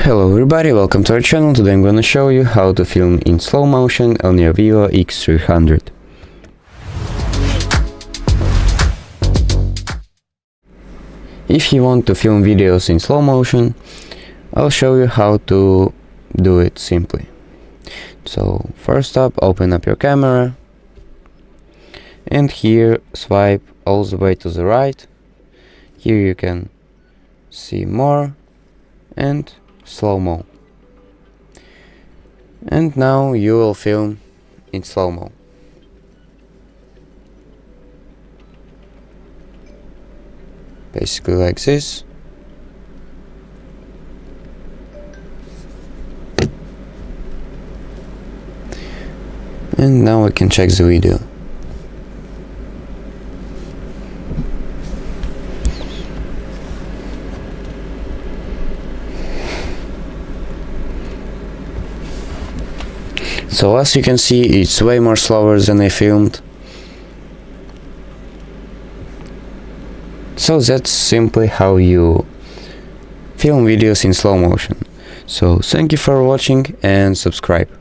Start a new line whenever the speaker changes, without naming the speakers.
Hello everybody, welcome to our channel. Today I'm gonna show you how to film in slow motion on your VIVO X300. If you want to film videos in slow motion, I'll show you how to do it simply. So first up, open up your camera and here swipe all the way to the right. Here you can see more and slow-mo. And now you will film in slow-mo. Basically like this. And now we can check the video. So as you can see, it's way more slower than I filmed. So that's simply how you film videos in slow motion. So thank you for watching and subscribe.